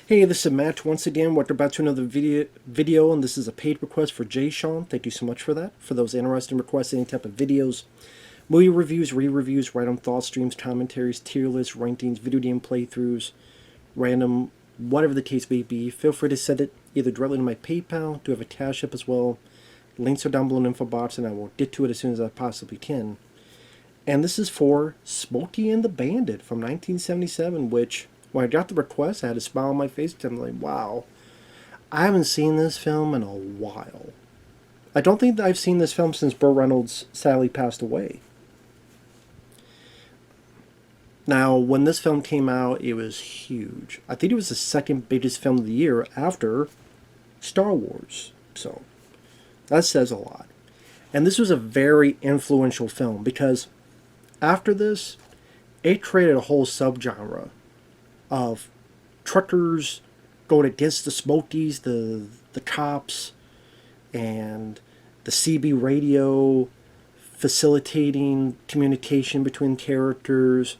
Hey, this is Matt once again. We're about to another video, and this is a paid request for Jay Sean. Thank you so much for that. For those interested in requesting any type of videos, movie reviews, re-reviews, random thoughts, streams, commentaries, tier lists, rankings, video game playthroughs, random, whatever the case may be, feel free to send it either directly to my PayPal. Do have a CashApp as well. Links are down below in the info box, and I will get to it as soon as I possibly can. And this is for Smokey and the Bandit from 1977, which, when I got the request, I had a smile on my face because I'm like, wow, I haven't seen this film in a while. I don't think that I've seen this film since Burt Reynolds sadly passed away. Now, when this film came out, it was huge. I think it was the second biggest film of the year after Star Wars. So, that says a lot. And this was a very influential film because after this, it created a whole subgenre of truckers going against the Smokies, the cops, and the CB radio facilitating communication between characters.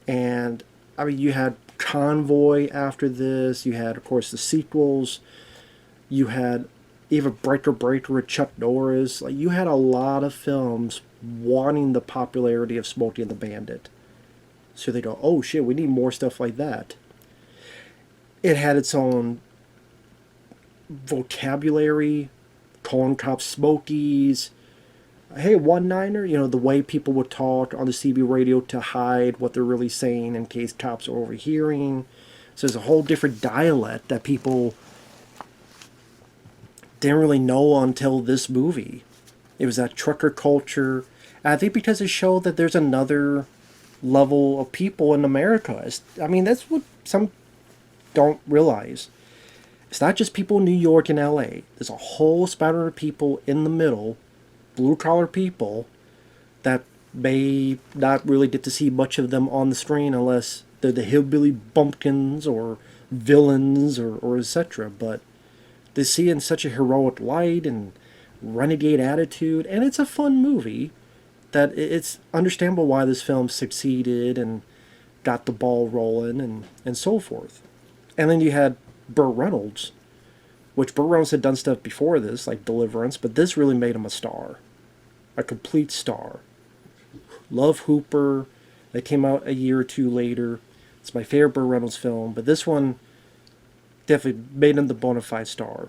And I mean, you had Convoy after this. You had, of course, the sequels. You had even Breaker Breaker with Chuck Norris. Like, you had a lot of films wanting the popularity of Smokey and the Bandit. So they go, oh shit, we need more stuff like that. It had its own vocabulary, calling cops Smokies. Hey, one-niner, the way people would talk on the CB radio to hide what they're really saying in case cops are overhearing. So there's a whole different dialect that people didn't really know until this movie. It was that trucker culture. And I think because it showed that there's another level of people in America. I mean, that's what some don't realize. It's not just people in New York and LA. There's a whole spatter of people in the middle, blue-collar people, that may not really get to see much of them on the screen unless they're the hillbilly bumpkins or villains or etc. But they see it in such a heroic light and renegade attitude, and it's a fun movie that it's understandable why this film succeeded and got the ball rolling and so forth. And then you had Burt Reynolds, which Burt Reynolds had done stuff before this, like Deliverance, but this really made him a star. A complete star. Love Hooper, that came out a year or two later. It's my favorite Burt Reynolds film, but this one definitely made him the bona fide star.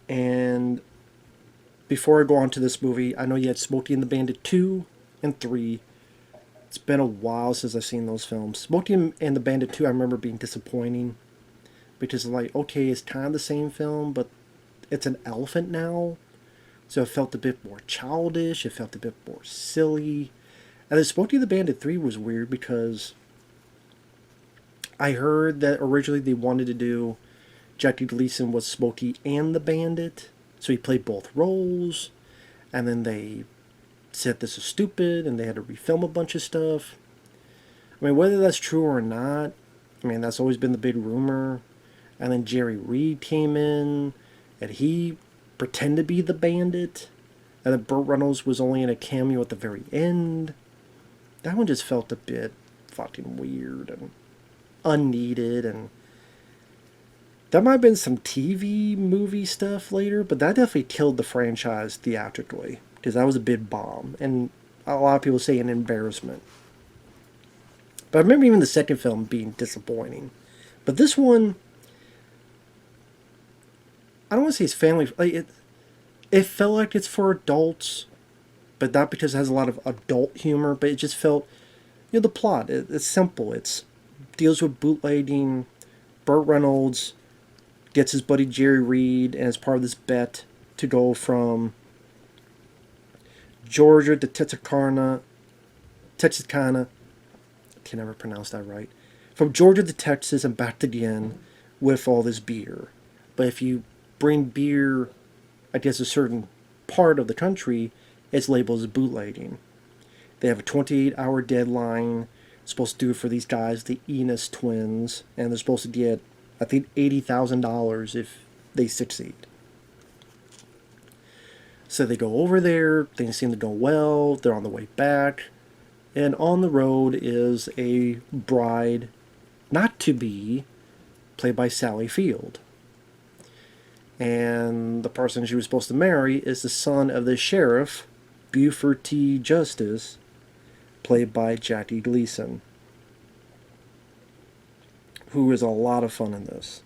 And before I go on to this movie, I know you had Smokey and the Bandit 2 and 3. It's been a while since I've seen those films. Smokey and the Bandit 2, I remember being disappointing. Because, like, okay, it's kind of the same film, but it's an elephant now. So it felt a bit more childish. It felt a bit more silly. And then Smokey and the Bandit 3 was weird because I heard that originally they wanted to do Jackie Gleason was Smokey and the Bandit. So he played both roles, and then they said this is stupid, and they had to refilm a bunch of stuff. I mean, whether that's true or not, I mean, that's always been the big rumor. And then Jerry Reed came in, and he pretended to be the Bandit, and then Burt Reynolds was only in a cameo at the very end. That one just felt a bit fucking weird and unneeded, and that might have been some TV movie stuff later, but that definitely killed the franchise theatrically, because that was a big bomb, and a lot of people say an embarrassment. But I remember even the second film being disappointing. But this one, I don't want to say it's family, like it felt like it's for adults, but not because it has a lot of adult humor, but it just felt, the plot, it's simple. It's deals with bootlegging. Burt Reynolds gets his buddy Jerry Reed, and as part of this bet to go from Georgia to Texarkana, I can never pronounce that right, from Georgia to Texas and back again with all this beer. But if you bring beer, I guess, a certain part of the country, it's labeled as bootlegging. They have a 28-hour deadline. Supposed to do it for these guys, the Enos twins, and they're supposed to get, I think, $80,000 if they succeed. So they go over there, things seem to go well, they're on the way back, and on the road is a bride not to be, played by Sally Field. And the person she was supposed to marry is the son of the sheriff, Buford T. Justice, played by Jackie Gleason, who is a lot of fun in this.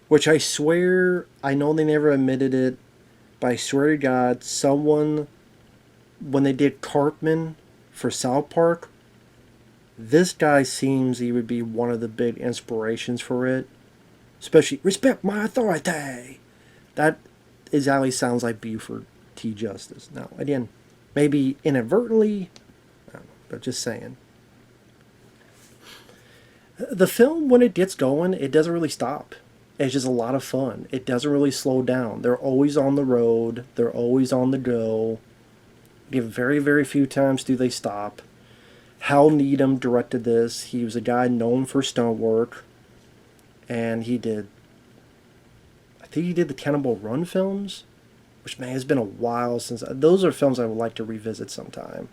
Which I swear, I know they never admitted it, but I swear to God, someone, when they did Cartman for South Park, this guy seems he would be one of the big inspirations for it. Especially, respect my authority. That exactly sounds like Buford T. Justice. Now, again, maybe inadvertently, I don't know, but just saying. The film, when it gets going, it doesn't really stop. It's just a lot of fun. It doesn't really slow down. They're always on the road. They're always on the go. Very, very few times do they stop. Hal Needham directed this. He was a guy known for stunt work. And I think he did the Cannonball Run films, which, man, it's been a while since. Those are films I would like to revisit sometime.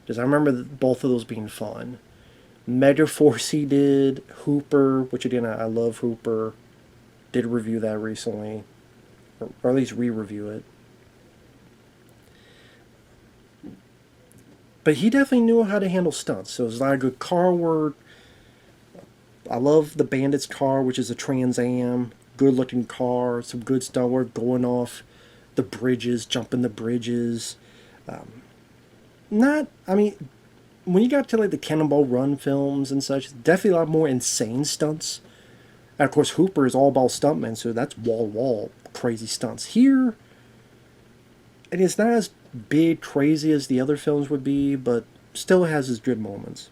Because I remember both of those being fun. Megaforce he did. Hooper, which again, I love Hooper. Did review that recently. Or at least re-review it. But he definitely knew how to handle stunts. So it was a lot of good car work. I love the Bandit's car, which is a Trans Am. Good looking car. Some good stunt work going off the bridges, jumping the bridges. When you got to like the Cannonball Run films and such, definitely a lot more insane stunts. And of course, Hooper is all about stuntmen, so that's wall-to-wall crazy stunts. Here, and it's not as big, crazy as the other films would be, but still has its good moments.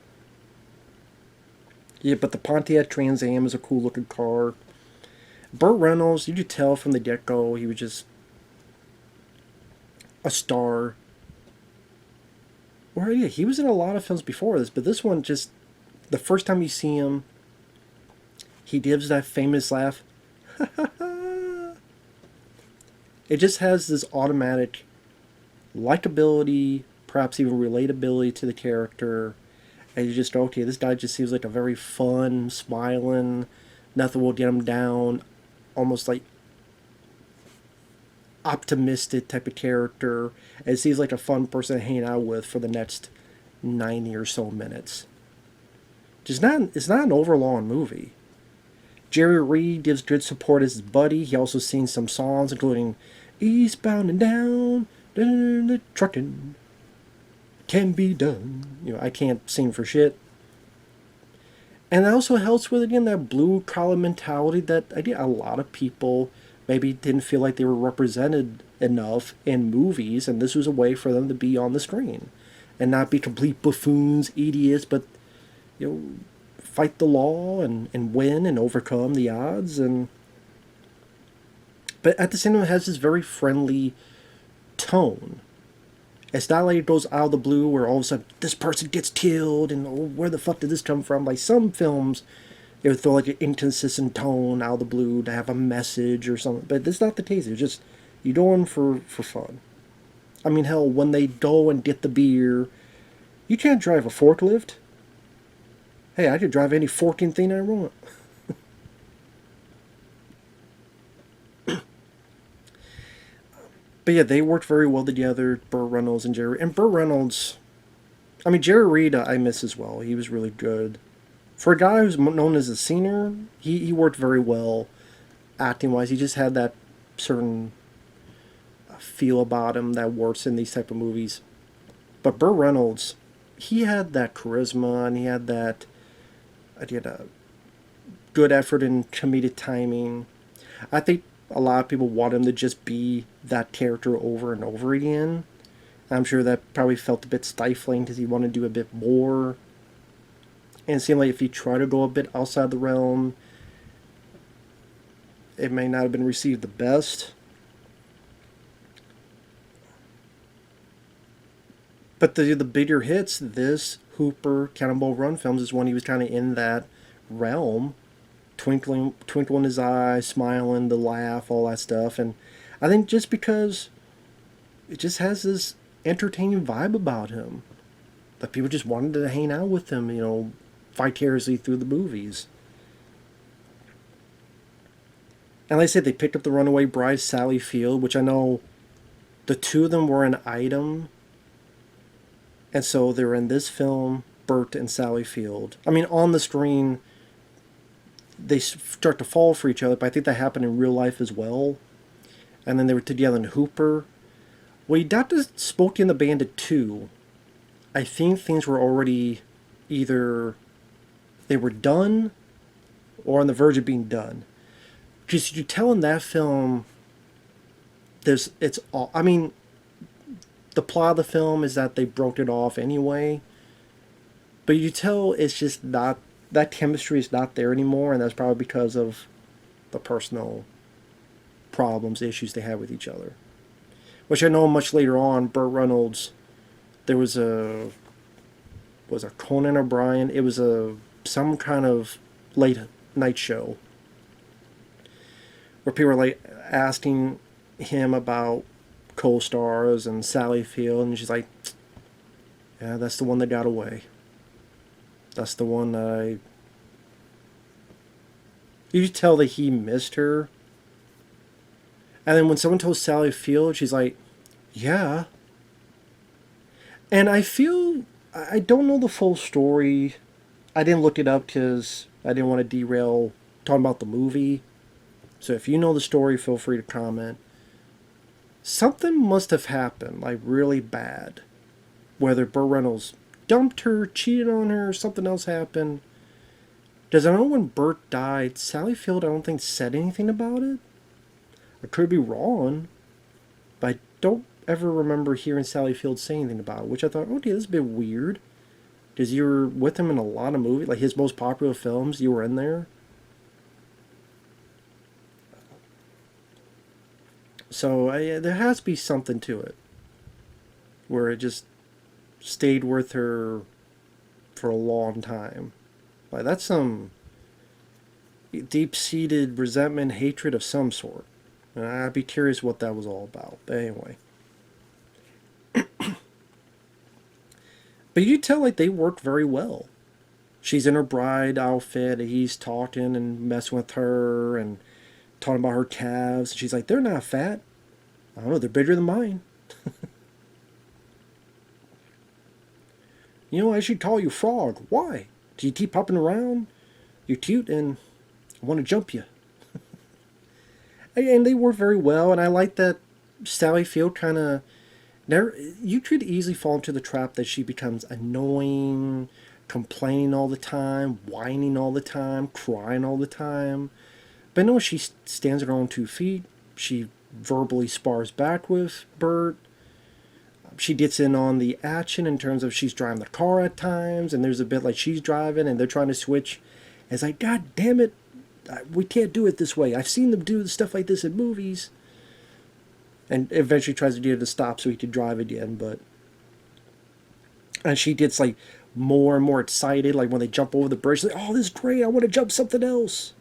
Yeah, but the Pontiac Trans Am is a cool looking car. Burt Reynolds, you could tell from the get-go, he was just a star. Well, yeah, he was in a lot of films before this, but this one just, the first time you see him, he gives that famous laugh. It just has this automatic likability, perhaps even relatability to the character. And you just, okay, this guy just seems like a very fun, smiling, nothing will get him down, almost like optimistic type of character. And it seems like a fun person to hang out with for the next 90 or so minutes. It's not an overlong movie. Jerry Reed gives good support as his buddy. He also sings some songs, including Eastbound and Down, the trucking can be done. I can't sing for shit. And that also helps with, again, that blue collar mentality that, again, a lot of people maybe didn't feel like they were represented enough in movies, and this was a way for them to be on the screen and not be complete buffoons, idiots, but, fight the law and win and overcome the odds. But at the same time, it has this very friendly tone. It's not like it goes out of the blue where all of a sudden this person gets killed and, oh, where the fuck did this come from? Like some films, it would throw like an inconsistent tone out of the blue to have a message or something. But that's not the case. It's just, you're going for fun. I mean, hell, when they go and get the beer, you can't drive a forklift. Hey, I could drive any 14 thing I want. But yeah, they worked very well together, Burt Reynolds and Jerry. And Burt Reynolds, Jerry Reed I miss as well. He was really good. For a guy who's known as a singer, he worked very well acting-wise. He just had that certain feel about him that works in these type of movies. But Burt Reynolds, he had that charisma and he had that, again, a good effort in comedic timing. I think a lot of people want him to just be that character over and over again. I'm sure that probably felt a bit stifling because he wanted to do a bit more. And it seemed like if he tried to go a bit outside the realm, it may not have been received the best. But the bigger hits, this, Hooper, Cannonball Run films, is when he was kind of in that realm. Twinkle in his eye, smiling, the laugh, all that stuff. And I think just because it just has this entertaining vibe about him, that people just wanted to hang out with him, vicariously through the movies. And like I said, they picked up the runaway bride, Sally Field, which I know the two of them were an item. And so they're in this film, Burt and Sally Field. I mean, on the screen, they start to fall for each other, but I think that happened in real life as well. And then they were together in Hooper. When he got to Smokey and the Bandit 2, I think things were already either they were done or on the verge of being done. Because you tell in that film, it's all. I mean, the plot of the film is that they broke it off anyway. But you tell it's just not, that chemistry is not there anymore, and that's probably because of the personal problems, issues they had with each other. Which I know much later on, Burt Reynolds, there was a Conan O'Brien. It was some kind of late night show where people were like asking him about co-stars and Sally Field, and she's like, "Yeah, that's the one that got away. That's the one that I." You could tell that he missed her. And then when someone told Sally Field, she's like, "Yeah." And I feel, I don't know the full story. I didn't look it up because I didn't want to derail talking about the movie. So if you know the story, feel free to comment. Something must have happened, like really bad. Whether Burt Reynolds dumped her, cheated on her, something else happened. Because I know when Burt died, Sally Field, I don't think said anything about it. I could be wrong, but I don't ever remember hearing Sally Field say anything about it, which I thought, okay, this is a bit weird. Because you were with him in a lot of movies, like his most popular films, you were in there. So there has to be something to it, where it just stayed with her for a long time. Like, that's some deep-seated resentment, hatred of some sort. And I'd be curious what that was all about. But anyway. But you tell, like, they worked very well. She's in her bride outfit, and he's talking and messing with her and talking about her calves. She's like, "They're not fat. I don't know, they're bigger than mine." "You know, I should call you Frog. Why? Do you keep hopping around? You're cute and I want to jump you." And they work very well, and I like that Sally Field kind of... You could easily fall into the trap that she becomes annoying, complaining all the time, whining all the time, crying all the time. But no, she stands on her own 2 feet. She verbally spars back with Burt. She gets in on the action in terms of she's driving the car at times, and there's a bit like she's driving and they're trying to switch. And it's like, God damn it, we can't do it this way. I've seen them do stuff like this in movies. And eventually tries to get her to stop so he can drive again, but... And she gets, like, more and more excited, like when they jump over the bridge. She's like, "Oh, this is great, I want to jump something else."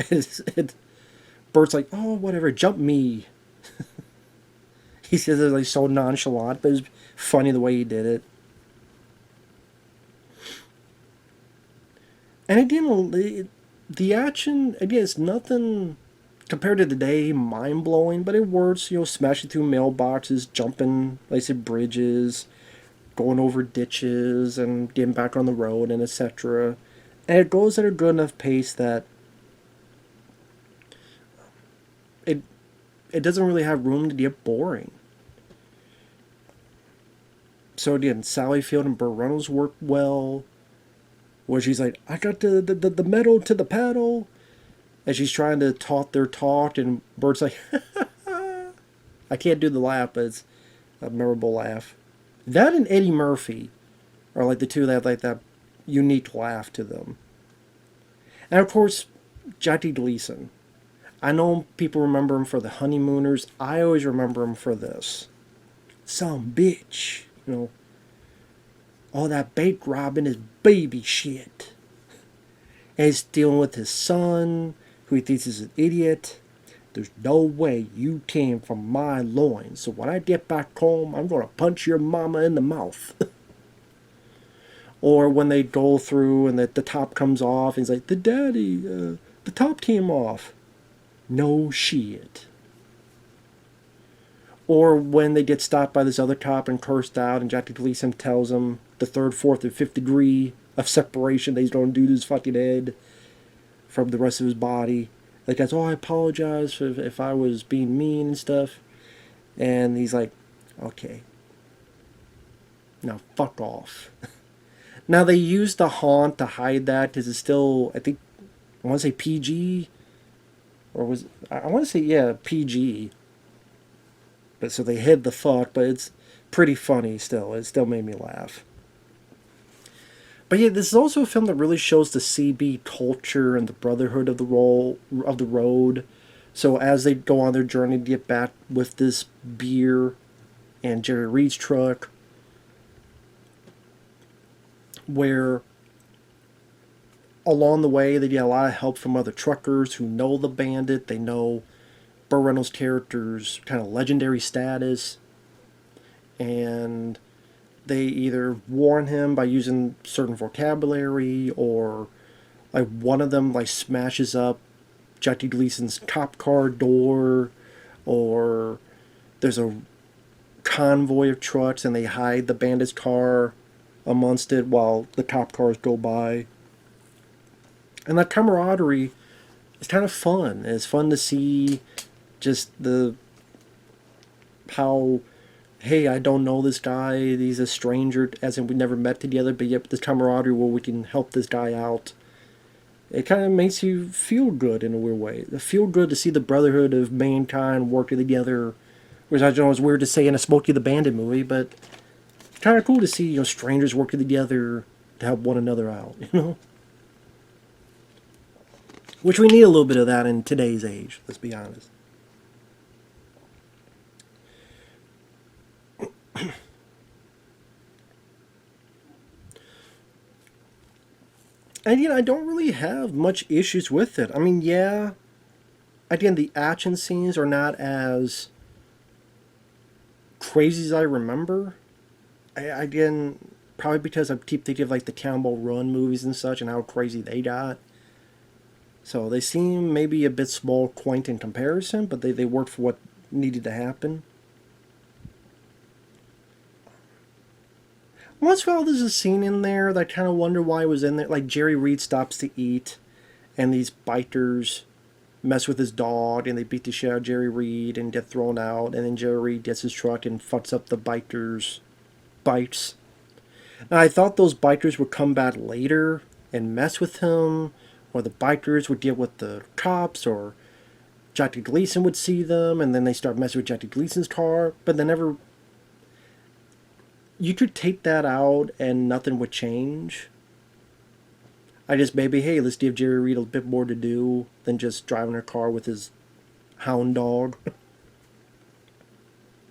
And Bert's like, "Oh, whatever, jump me." He says it like so nonchalant, but it's funny the way he did it. And again, the action, again, it's nothing compared to today, mind-blowing, but it works, you know, smashing through mailboxes, jumping, like I said, bridges, going over ditches, and getting back on the road, and etc. And it goes at a good enough pace that it doesn't really have room to get boring. So again, Sally Field and Burt Reynolds work well, where she's like, "I got the metal to the paddle," and she's trying to talk their talk, and Bert's like, I can't do the laugh, but it's a memorable laugh. That and Eddie Murphy are like the two that have like that unique laugh to them. And of course, Jackie Gleason. I know people remember him for The Honeymooners. I always remember him for this. Some bitch, you know. All that bank robbing is baby shit. And he's dealing with his son, who he thinks is an idiot. "There's no way you came from my loins, so when I get back home, I'm going to punch your mama in the mouth." Or when they go through and the top comes off, and he's like, the top came off. No shit. Or when they get stopped by this other cop and cursed out, and Jackie Gleason tells him the third, fourth, and fifth degree of separation that he's going to do to his fucking head from the rest of his body. Like, that's, oh, I apologize if I was being mean and stuff. And he's like, okay. Now, fuck off. Now, they use the haunt to hide that because it's still, I think, I want to say PG. Or was, I want to say, yeah, PG. But so they hid the fuck, but it's pretty funny still. It still made me laugh. But yeah, this is also a film that really shows the CB culture and the brotherhood of the road. So as they go on their journey to get back with this beer and Jerry Reed's truck, where along the way they get a lot of help from other truckers who know the Bandit. They know Burt Reynolds' character's kind of legendary status, and they either warn him by using certain vocabulary, or like one of them like smashes up Jackie Gleason's cop car door, or there's a convoy of trucks and they hide the Bandit's car amongst it while the cop cars go by. And that camaraderie is kind of fun. It's fun to see just the how, hey, I don't know this guy, he's a stranger, as in we never met together, but yet this camaraderie where we can help this guy out. It kind of makes you feel good in a weird way. It feel good to see the brotherhood of mankind working together, which I know is weird to say in a Smokey the Bandit movie, but it's kind of cool to see, strangers working together to help one another out, Which we need a little bit of that in today's age, let's be honest. And I don't really have much issues with it. I mean, yeah, again, the action scenes are not as crazy as I remember. Again, probably because I keep thinking of like the Cannonball Run movies and such and how crazy they got. So they seem maybe a bit small, quaint in comparison, but they worked for what needed to happen. Once in a while, there's a scene in there that I kind of wonder why it was in there. Like, Jerry Reed stops to eat, and these bikers mess with his dog, and they beat the shit out of Jerry Reed and get thrown out, and then Jerry Reed gets his truck and fucks up the bikers' bikes. Now, I thought those bikers would come back later and mess with him, or the bikers would deal with the cops, or Jackie Gleason would see them, and then they start messing with Jackie Gleason's car, but they never... You could take that out and nothing would change. I just maybe, hey, let's give Jerry Reed a bit more to do than just driving a car with his hound dog.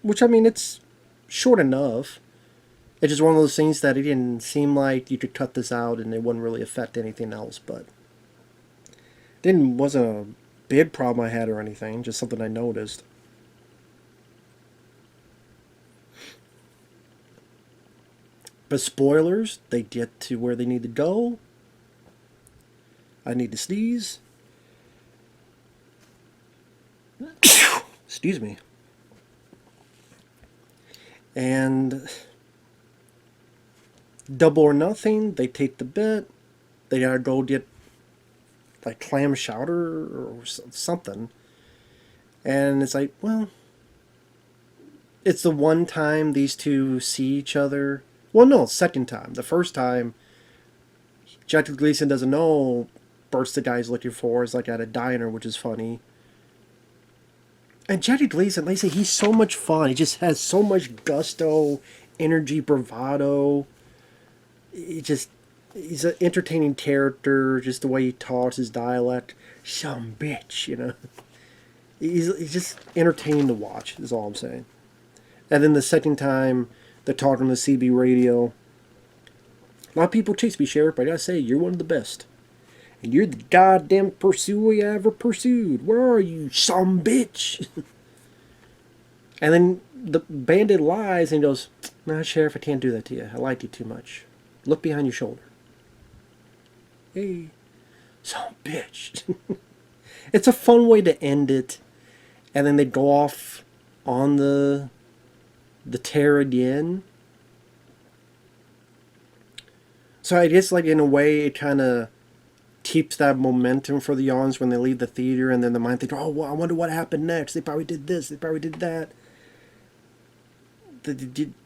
Which, I mean, it's short enough. It's just one of those things that it didn't seem like you could cut this out and it wouldn't really affect anything else, but it wasn't a big problem I had or anything, just something I noticed. But spoilers, they get to where they need to go. I need to sneeze. Excuse me. And Double or Nothing, they take the bit. They gotta go get like clam chowder or something. And it's like, well, it's the one time these two see each other. Well, no, second time. The first time, Jackie Gleason doesn't know Burt's the guy he's looking for. Is like at a diner, which is funny. And Jackie Gleason, like I say, he's so much fun. He just has so much gusto, energy, bravado. He's an entertaining character. Just the way he talks, his dialect. Some bitch, He's just entertaining to watch, is all I'm saying. And then the second time, they're talking on the CB radio. A lot of people chase me, Sheriff, but I gotta say, you're one of the best. And you're the goddamn pursuer I ever pursued. Where are you, some bitch? And then the Bandit lies and he goes, nah, Sheriff, I can't do that to you. I like you too much. Look behind your shoulder. Hey, son bitch. It's a fun way to end it. And then they go off on the tear again. So I guess, like, in a way, it kind of keeps that momentum for the audience when they leave the theater, and then the mind thinks, oh, well, I wonder what happened next. They probably did this. They probably did that.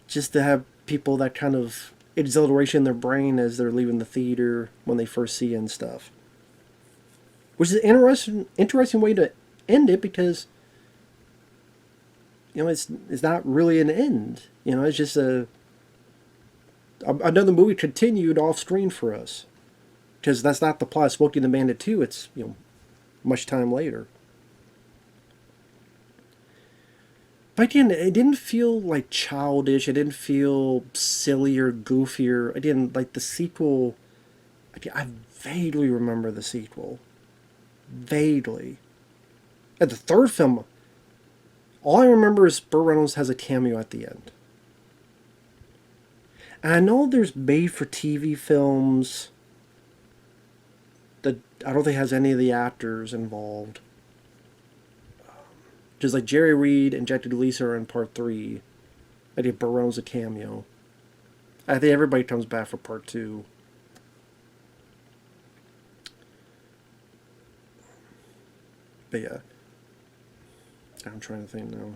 Just to have people that kind of exhilaration in their brain as they're leaving the theater when they first see it and stuff. Which is an interesting way to end it, because, you know, it's not really an end. You know, it's just another movie continued off screen for us. Because that's not the plot of Smokey and the Bandit 2. It's, you know, much time later. But again, it didn't feel like childish. It didn't feel silly or goofier. Again, like the sequel, I vaguely remember the sequel. Vaguely. And the third film, all I remember is Burt Reynolds has a cameo at the end. And I know there's made-for-TV films that I don't think has any of the actors involved. Just like Jerry Reed and Gleason are in part 3. I think Burt Reynolds a cameo. I think everybody comes back for part 2. But yeah. I'm trying to think now.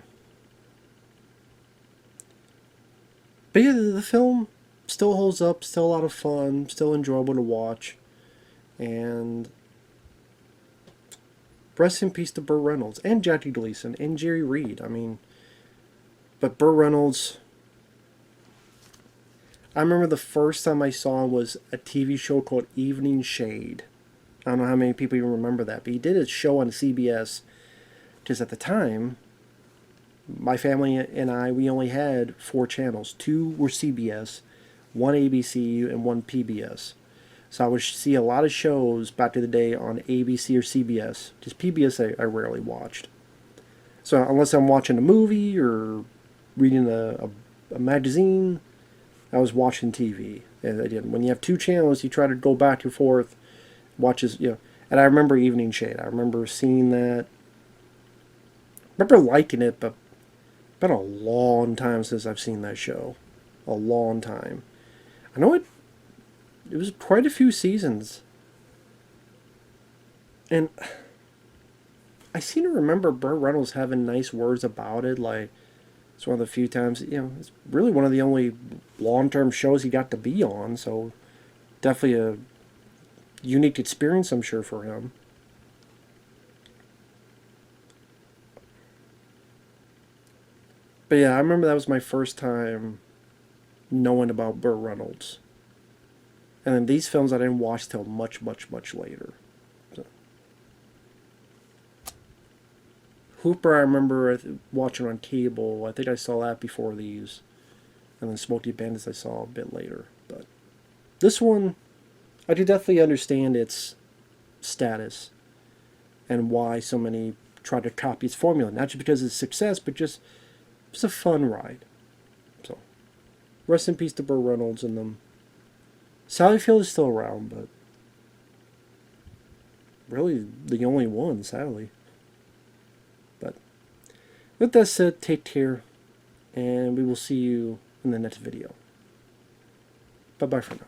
But yeah, the film still holds up, still a lot of fun, still enjoyable to watch. And rest in peace to Burt Reynolds and Jackie Gleason and Jerry Reed. I mean, but Burt Reynolds, I remember the first time I saw him was a TV show called Evening Shade. I don't know how many people even remember that, but he did a show on CBS, because at the time, my family and I, we only had 4 channels. 2 were CBS, 1 ABC, and 1 PBS. So I would see a lot of shows back in the day on ABC or CBS. Just PBS I rarely watched. So unless I'm watching a movie or reading a magazine, I was watching TV. And I did. When you have 2 channels, you try to go back and forth, watches, you know. And I remember Evening Shade. I remember seeing that. I remember liking it, but it's been a long time since I've seen that show. A long time. I know it was quite a few seasons. And I seem to remember Burt Reynolds having nice words about it. Like, it's one of the few times, you know, it's really one of the only long-term shows he got to be on. So definitely a unique experience, I'm sure, for him. But yeah, I remember that was my first time knowing about Burt Reynolds. And then these films I didn't watch till much, much, much later. So. Hooper I remember watching on cable. I think I saw that before these. And then Smokey Bandits I saw a bit later. But this one, I do definitely understand its status and why so many try to copy its formula. Not just because of its success, but just it's a fun ride. So, rest in peace to Burt Reynolds and them. Sally Field is still around, but really the only one, sadly. But with that said, take care, and we will see you in the next video. Bye-bye for now.